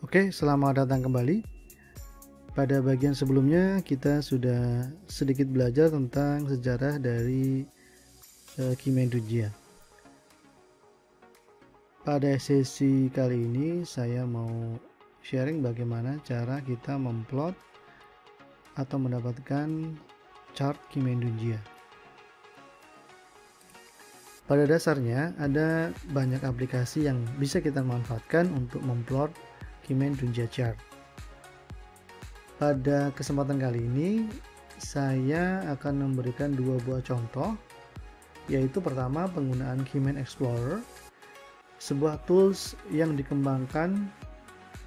Oke, selamat datang kembali. Pada bagian sebelumnya kita sudah sedikit belajar tentang sejarah dari Kim Indulgence. Pada sesi kali ini saya mau sharing bagaimana cara kita memplot atau mendapatkan chart Kim Indulgence. Pada dasarnya ada banyak aplikasi yang bisa kita manfaatkan untuk memplot Kim Indulgence chart. Pada kesempatan kali ini saya akan memberikan dua buah contoh, yaitu pertama penggunaan Keyman Explorer, sebuah tools yang dikembangkan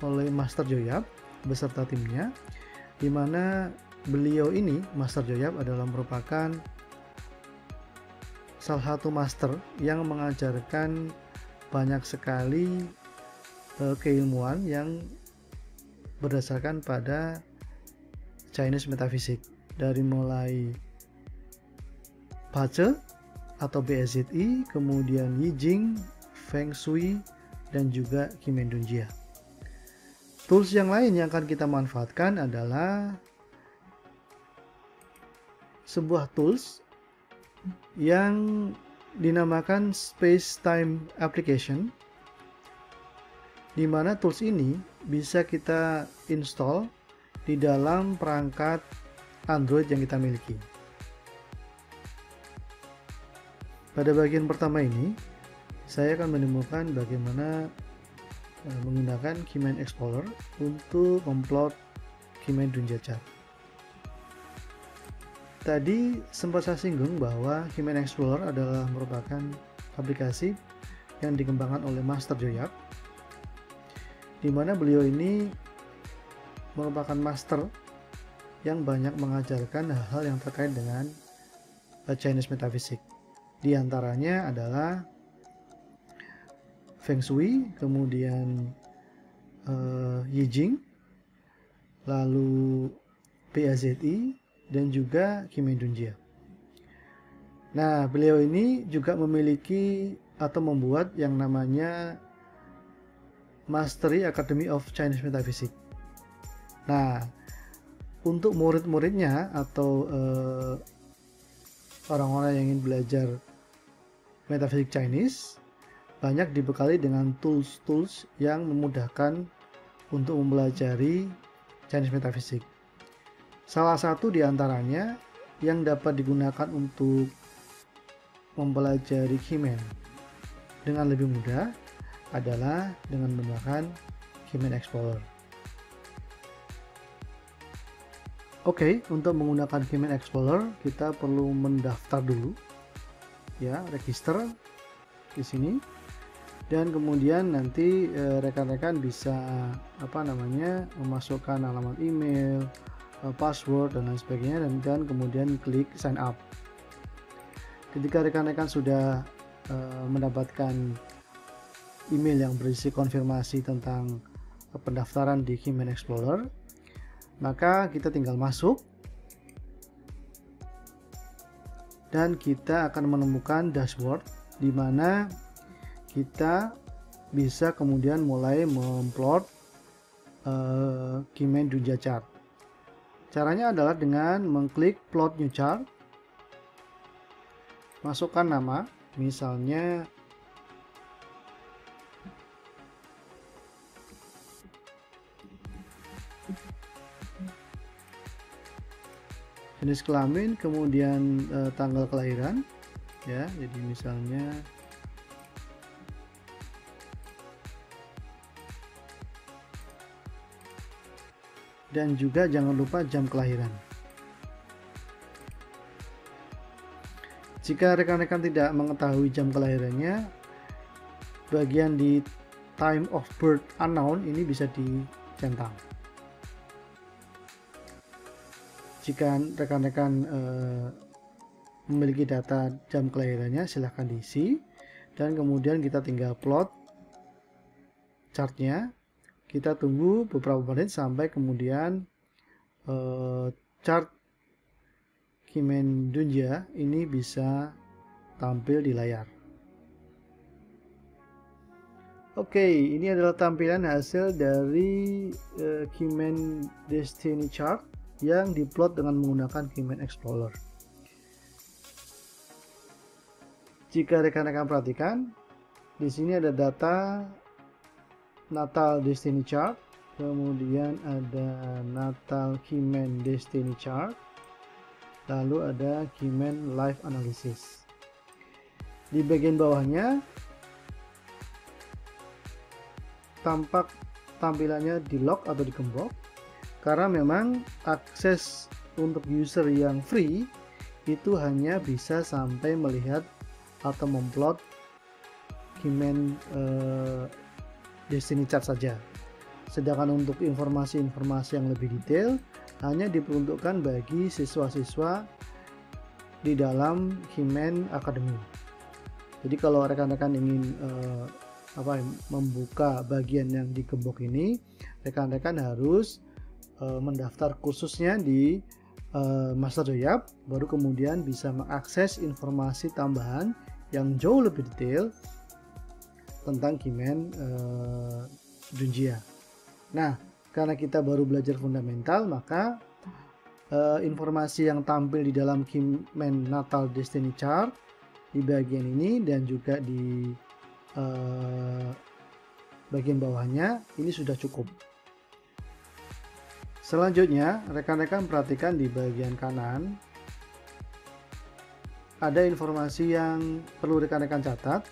oleh Master Joyap beserta timnya, di mana beliau ini, Master Joyap, adalah merupakan salah satu master yang mengajarkan banyak sekali keilmuan yang berdasarkan pada Chinese Metaphysics, dari mulai Bazi atau BSZI, kemudian Yijing, Feng Shui, dan juga Kim Indulgence. Tools yang lain yang akan kita manfaatkan adalah sebuah tools yang dinamakan Space Time Application, di mana tools ini bisa kita install di dalam perangkat Android yang kita miliki. Pada bagian pertama ini, saya akan menemukan bagaimana menggunakan Keyman Explorer untuk memplot Kim Indulgence chart. Tadi sempat saya singgung bahwa Keyman Explorer adalah merupakan aplikasi yang dikembangkan oleh Master Joyap, di mana beliau ini merupakan master yang banyak mengajarkan hal-hal yang terkait dengan Chinese Metaphysics. Di antaranya adalah Feng Shui, kemudian Yijing, lalu BAZI, dan juga Kim Indulgence. Nah, beliau ini juga memiliki atau membuat yang namanya Mastery Academy of Chinese Metaphysics. Nah, untuk murid-muridnya atau orang-orang yang ingin belajar metafisik Chinese, banyak dibekali dengan tools-tools yang memudahkan untuk mempelajari Chinese Metaphysics. Salah satu di antaranya yang dapat digunakan untuk mempelajari Keyman dengan lebih mudah adalah dengan menggunakan Keyman Explorer. Oke, untuk menggunakan Keyman Explorer kita perlu mendaftar dulu, ya, register di sini, dan kemudian nanti rekan-rekan bisa memasukkan alamat email, password, dan lain sebagainya, dan kemudian klik sign up. Ketika rekan-rekan sudah mendapatkan email yang berisi konfirmasi tentang pendaftaran di Keyman Explorer, maka kita tinggal masuk dan kita akan menemukan dashboard di mana kita bisa kemudian mulai memplot Kim Indulgence chart. Caranya adalah dengan mengklik plot new chart, masukkan nama, misalnya jenis kelamin, kemudian tanggal kelahiran, ya, jadi misalnya dan juga jangan lupa jam kelahiran. Jika rekan-rekan tidak mengetahui jam kelahirannya, bagian di time of birth unknown ini bisa dicentang. Jika rekan-rekan memiliki data jam kelahirannya, silahkan diisi, dan kemudian kita tinggal plot chartnya. Kita tunggu beberapa menit sampai kemudian chart Kim Indulgence ini bisa tampil di layar. Oke, ini adalah tampilan hasil dari Keyman Destiny chart yang diplot dengan menggunakan Keyman Explorer. Jika rekan-rekan perhatikan, di sini ada data Natal Destiny chart, kemudian ada Natal Keyman Destiny chart, lalu ada Keyman Live Analysis. Di bagian bawahnya tampak tampilannya di lock atau digembok, karena memang akses untuk user yang free itu hanya bisa sampai melihat atau memplot Keyman Destiny chart saja. Sedangkan untuk informasi-informasi yang lebih detail hanya diperuntukkan bagi siswa-siswa di dalam Keyman Academy. Jadi kalau rekan-rekan ingin membuka bagian yang digembok ini, rekan-rekan harus mendaftar kursusnya di Master Joyap, baru kemudian bisa mengakses informasi tambahan yang jauh lebih detail tentang Keyman Junjia. Nah, karena kita baru belajar fundamental, maka informasi yang tampil di dalam Keyman Natal Destiny chart di bagian ini dan juga di bagian bawahnya ini sudah cukup. Selanjutnya, rekan-rekan perhatikan di bagian kanan ada informasi yang perlu rekan-rekan catat,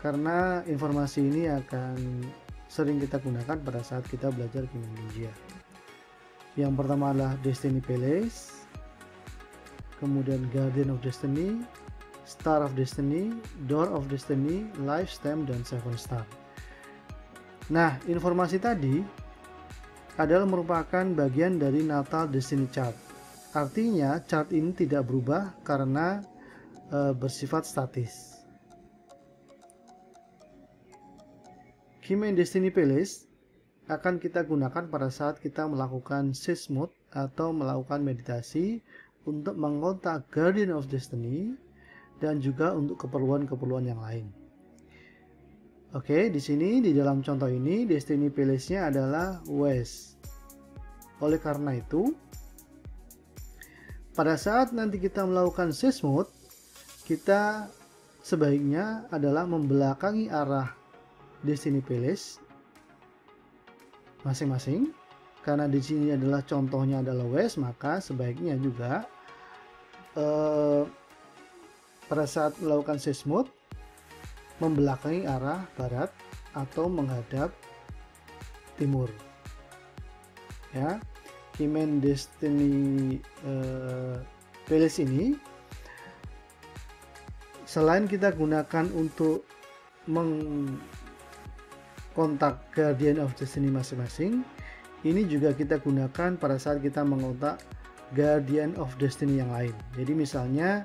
karena informasi ini akan sering kita gunakan pada saat kita belajar Keyman Junjia. Yang pertama adalah Destiny Palace, kemudian Guardian of Destiny, Star of Destiny, Door of Destiny, Life Stamp, dan Seven Star. Nah, informasi tadi adalah merupakan bagian dari Natal Destiny chart. Artinya chart ini tidak berubah karena bersifat statis. Keyman Destiny Palace akan kita gunakan pada saat kita melakukan Sage Mode atau melakukan meditasi untuk mengontak Guardian of Destiny dan juga untuk keperluan-keperluan yang lain. Oke, di sini di dalam contoh ini Destiny Palace-nya adalah West. Oleh karena itu, pada saat nanti kita melakukan Sage Mode, kita sebaiknya adalah membelakangi arah Destiny Palace masing-masing. Karena di sini adalah contohnya adalah West, maka sebaiknya juga pada saat melakukan Sage Mode membelakangi arah barat atau menghadap timur. Ya, Keyman Destiny Palace ini selain kita gunakan untuk mengkontak Guardian of Destiny masing-masing, ini juga kita gunakan pada saat kita mengontak Guardian of Destiny yang lain. Jadi misalnya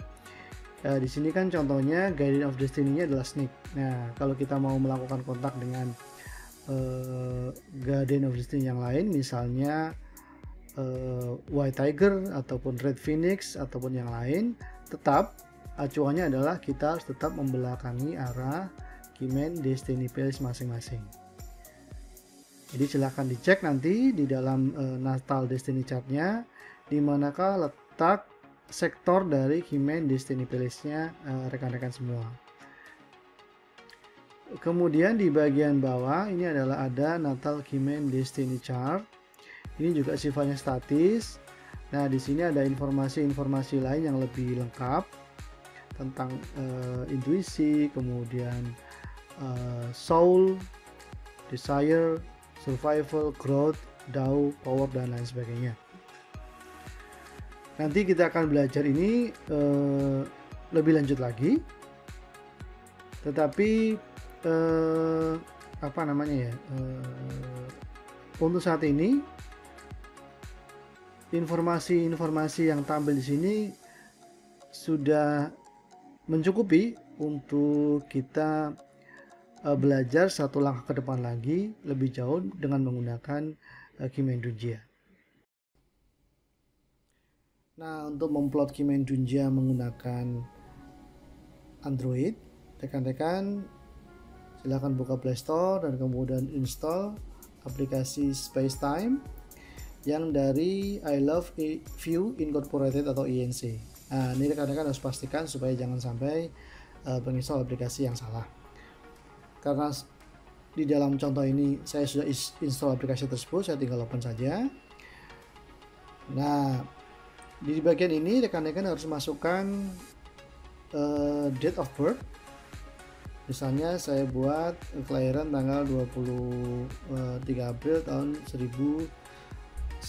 di sini kan contohnya Guardian of Destiny-nya adalah Snake. Nah, kalau kita mau melakukan kontak dengan Guardian of Destiny yang lain, misalnya White Tiger ataupun Red Phoenix ataupun yang lain, tetap acuannya adalah kita harus tetap membelakangi arah Keyman Destiny Palace masing-masing. Jadi silahkan dicek nanti di dalam Natal Destiny chart-nya di manakah letak sektor dari Keyman Destiny Palace-nya rekan-rekan semua. Kemudian di bagian bawah ini adalah ada Natal Keyman Destiny chart. Ini juga sifatnya statis. Nah, di sini ada informasi-informasi lain yang lebih lengkap tentang intuisi, kemudian soul, desire, survival, growth, Dao, power, dan lain sebagainya. Nanti kita akan belajar ini lebih lanjut lagi, tetapi untuk saat ini informasi-informasi yang tampil di sini sudah mencukupi untuk kita belajar satu langkah ke depan lagi lebih jauh dengan menggunakan Keyman Junjia. Nah, untuk memplot Keyman Junjia menggunakan Android, rekan-rekan Silahkan buka Play Store dan kemudian install aplikasi Spacetime yang dari I Love View Incorporated atau INC. Nah, ini rekan-rekan harus pastikan supaya jangan sampai menginstall aplikasi yang salah. Karena di dalam contoh ini saya sudah install aplikasi tersebut, saya tinggal open saja. Nah, di bagian ini rekan-rekan harus masukkan date of birth. Misalnya saya buat kelahiran tanggal 23 April tahun 1999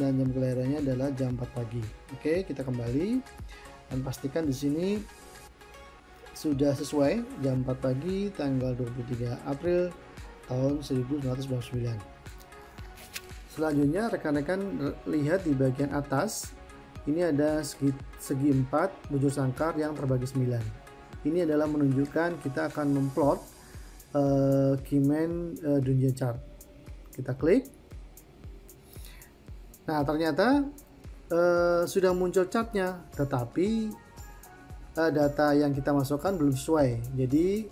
dan jam kelahirannya adalah jam 4 pagi. Oke, kita kembali dan pastikan di sini sudah sesuai jam 4 pagi tanggal 23 April tahun 1999. Selanjutnya rekan-rekan lihat di bagian atas ini ada segi 4 bujur sangkar yang terbagi 9. Ini adalah menunjukkan kita akan memplot Keyman Dungeon Chart. Kita klik. Nah, ternyata sudah muncul chartnya, tetapi data yang kita masukkan belum sesuai. Jadi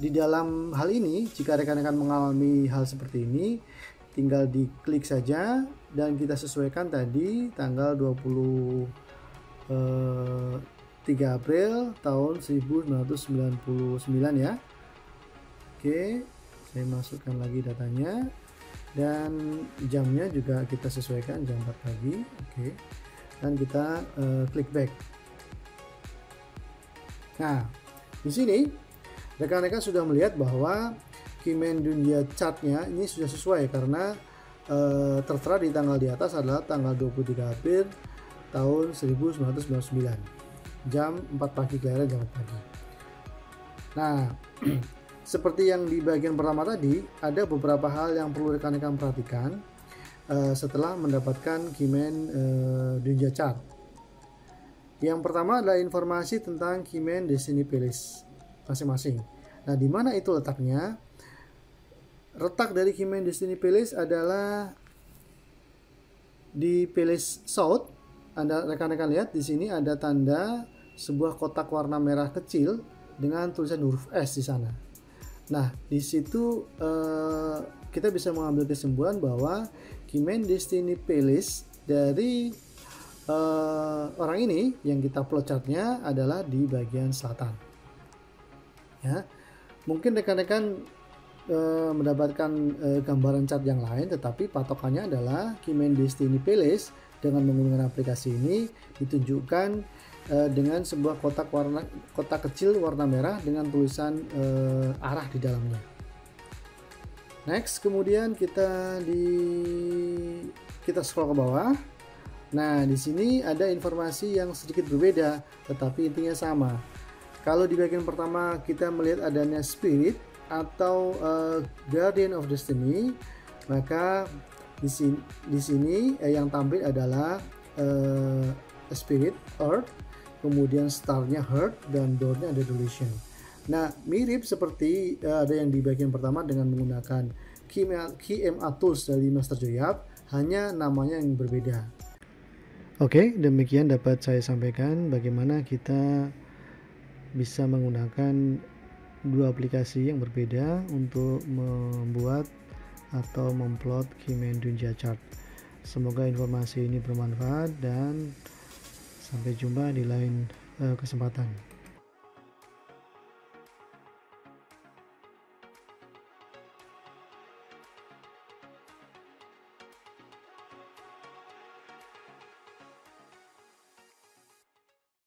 di dalam hal ini, jika rekan-rekan mengalami hal seperti ini, tinggal diklik saja dan kita sesuaikan tadi tanggal 3 April tahun 1999 ya. Oke, saya masukkan lagi datanya dan jamnya juga kita sesuaikan jam 4 pagi. Oke, dan kita klik back. Nah, di sini rekan-rekan sudah melihat bahwa Keyman Dungeon Chart-nya ini sudah sesuai karena tertera di tanggal di atas adalah tanggal 23 April tahun 1999. Jam 4 pagi, kelahiran jam 4 pagi. Nah, seperti yang di bagian pertama tadi, ada beberapa hal yang perlu rekan-rekan perhatikan setelah mendapatkan Keyman Dungeon Chart. Yang pertama adalah informasi tentang Keyman Destiny Palace masing-masing. Nah, di mana itu letaknya? Letak dari Keyman Destiny Palace adalah di Palace South. Anda rekan-rekan lihat di sini ada tanda sebuah kotak warna merah kecil dengan tulisan huruf S di sana. Nah, di situ kita bisa mengambil kesimpulan bahwa Keyman Destiny Palace dari orang ini yang kita plot chartnya adalah di bagian selatan. Ya, mungkin rekan-rekan mendapatkan gambaran chart yang lain, tetapi patokannya adalah Keyman Destiny Palace dengan menggunakan aplikasi ini ditunjukkan dengan sebuah kotak kecil warna merah dengan tulisan arah di dalamnya. Next, kemudian kita scroll ke bawah. Nah, di sini ada informasi yang sedikit berbeda, tetapi intinya sama. Kalau di bagian pertama kita melihat adanya Spirit atau Guardian of Destiny, maka di sini yang tampil adalah Spirit, Earth, kemudian Star-nya Heart, dan Door-nya ada Delusion. Nah, mirip seperti ada yang di bagian pertama dengan menggunakan KMA Tools dari Master Joyap, hanya namanya yang berbeda. Oke, demikian dapat saya sampaikan bagaimana kita bisa menggunakan dua aplikasi yang berbeda untuk membuat atau memplot Keyman Dungeon Chart. Semoga informasi ini bermanfaat dan sampai jumpa di lain kesempatan.